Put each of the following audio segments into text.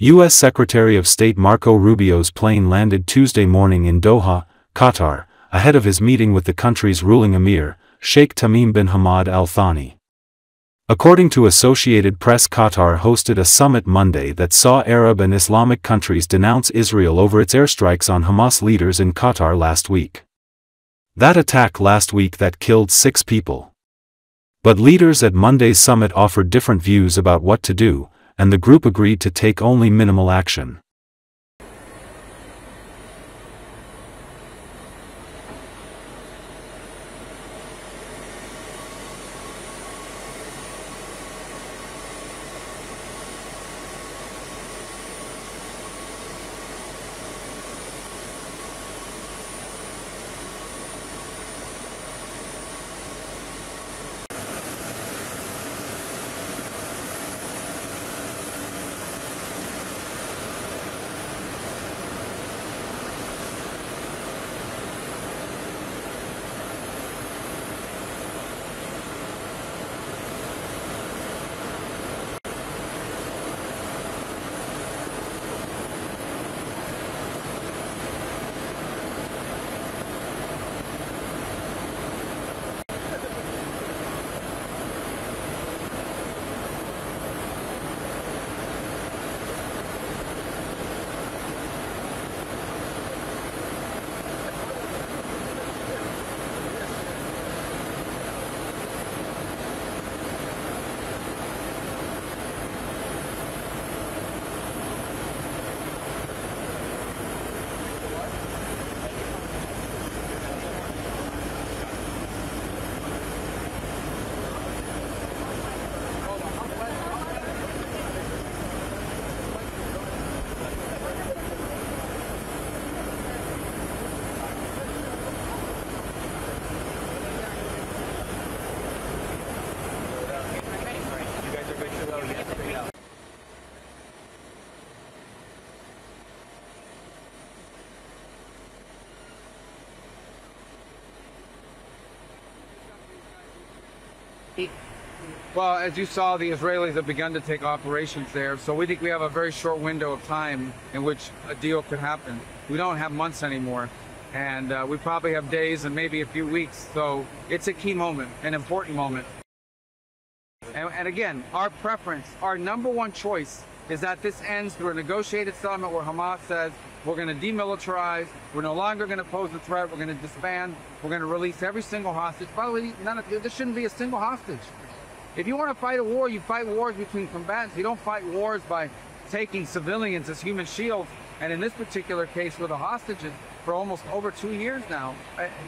U.S. Secretary of State Marco Rubio's plane landed Tuesday morning in Doha, Qatar, ahead of his meeting with the country's ruling Emir, Sheikh Tamim bin Hamad Al Thani. According to Associated Press, Qatar hosted a summit Monday that saw Arab and Islamic countries denounce Israel over its airstrikes on Hamas leaders in Qatar last week. That attack last week that killed 6 people. But leaders at Monday's summit offered different views about what to do, and the group agreed to take only minimal action. Well, as you saw, the Israelis have begun to take operations there, so we think we have a very short window of time in which a deal could happen. We don't have months anymore, and we probably have days and maybe a few weeks, so it's a key moment, an important moment. And again, our preference, our number one choice is that this ends through a negotiated settlement where Hamas says, we're going to demilitarize, we're no longer going to pose a threat, we're going to disband, we're going to release every single hostage. By the way, there shouldn't be a single hostage. If you want to fight a war, you fight wars between combatants. You don't fight wars by taking civilians as human shields. And in this particular case with the hostages for almost over 2 years now,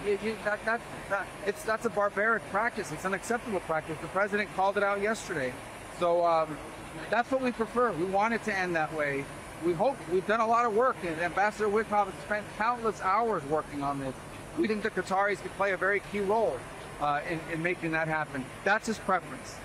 that's a barbaric practice. It's an unacceptable practice. The president called it out yesterday. So that's what we prefer. We want it to end that way. We hope. We've done a lot of work, and Ambassador Witkoff has spent countless hours working on this. We think the Qataris could play a very key role in making that happen. That's his preference.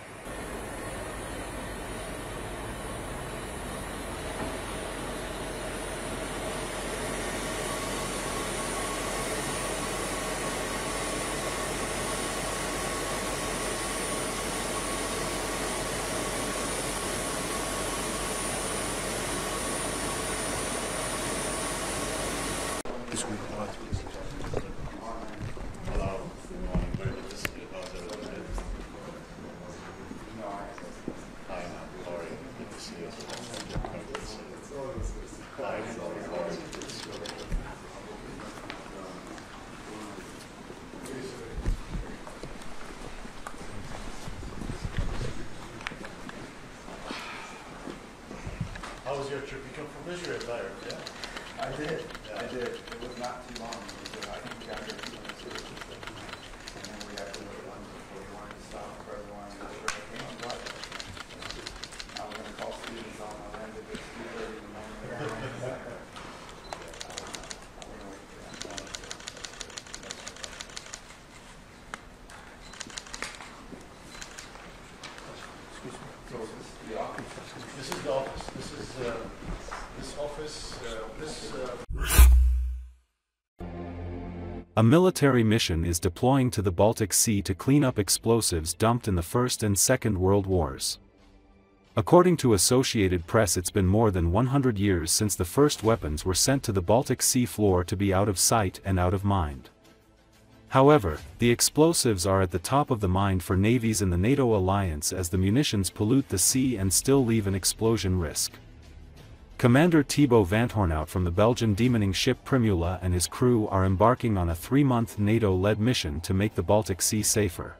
How was your trip? You come from Israel, yeah? I did. Yeah. I did. It was not too long. I think we got there 2 minutes ago. And then we had to wait before we wanted to stop for everyone. I was going to call students on my land at 2:30 in the morning. This is the office. This is this office. A military mission is deploying to the Baltic Sea to clean up explosives dumped in the First and Second World Wars. According to Associated Press, it's been more than 100 years since the first weapons were sent to the Baltic Sea floor to be out of sight and out of mind. However, the explosives are at the top of the mind for navies in the NATO alliance, as the munitions pollute the sea and still leave an explosion risk. Commander Thibaut Vanthornout from the Belgian demining ship Primula and his crew are embarking on a 3-month NATO-led mission to make the Baltic Sea safer.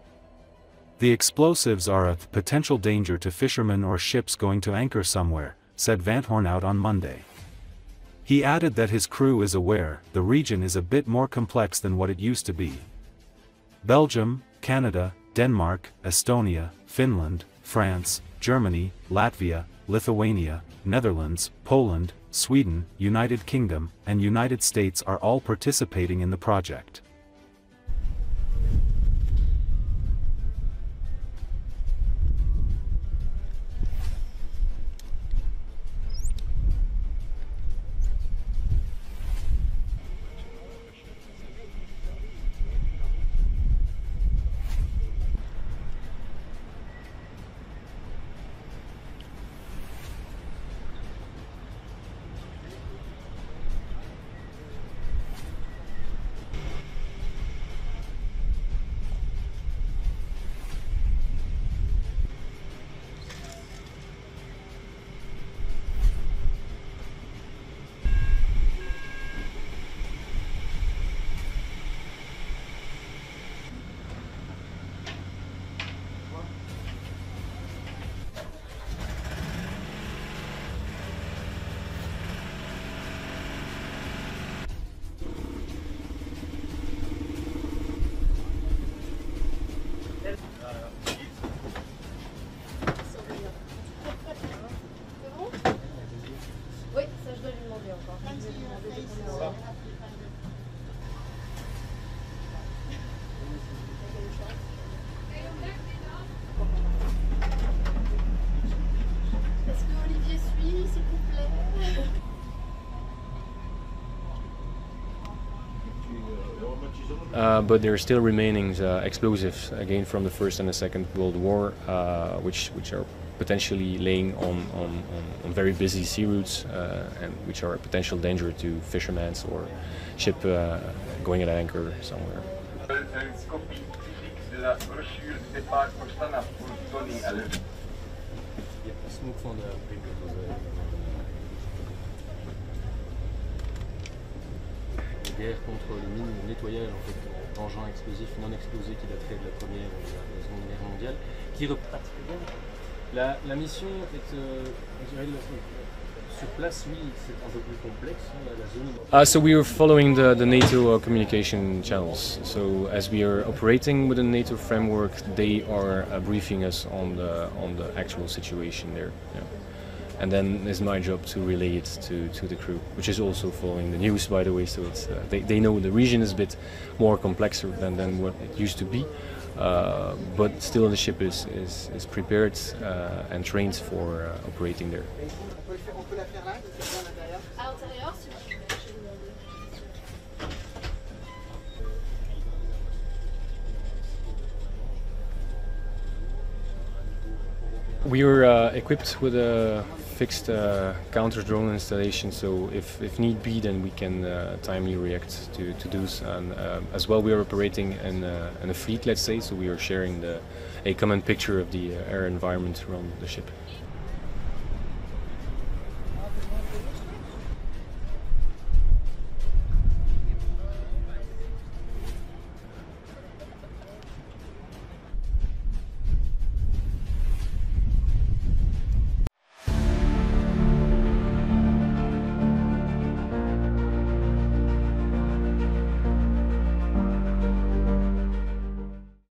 The explosives are a potential danger to fishermen or ships going to anchor somewhere, said Vanthornout on Monday. He added that his crew is aware the region is a bit more complex than what it used to be. Belgium, Canada, Denmark, Estonia, Finland, France, Germany, Latvia, Lithuania, Netherlands, Poland, Sweden, United Kingdom, and United States are all participating in the project. But there are still remaining explosives, again from the First and the Second World War, which are potentially laying on very busy sea routes, and which are a potential danger to fishermen or ship going at anchor somewhere. Guerre contre les mines, le nettoyage en fait d'engins explosifs non explosés qui daterait de la Première ou de la Seconde Guerre mondiale, qui la mission est, je dirais, sur place, oui, c'est un peu plus complexe, la zone. So we are following the NATO communication channels. So as we are operating within the NATO framework, they are briefing us on the actual situation there. Yeah. And then it's my job to relay it to the crew, which is also following the news, by the way. So it's they know the region is a bit more complex than what it used to be, but still the ship is prepared and trained for operating there. We are equipped with a fixed counter-drone installation, so if need be, then we can timely react to those. And as well, we are operating in a fleet, let's say, so we are sharing a common picture of the air environment around the ship.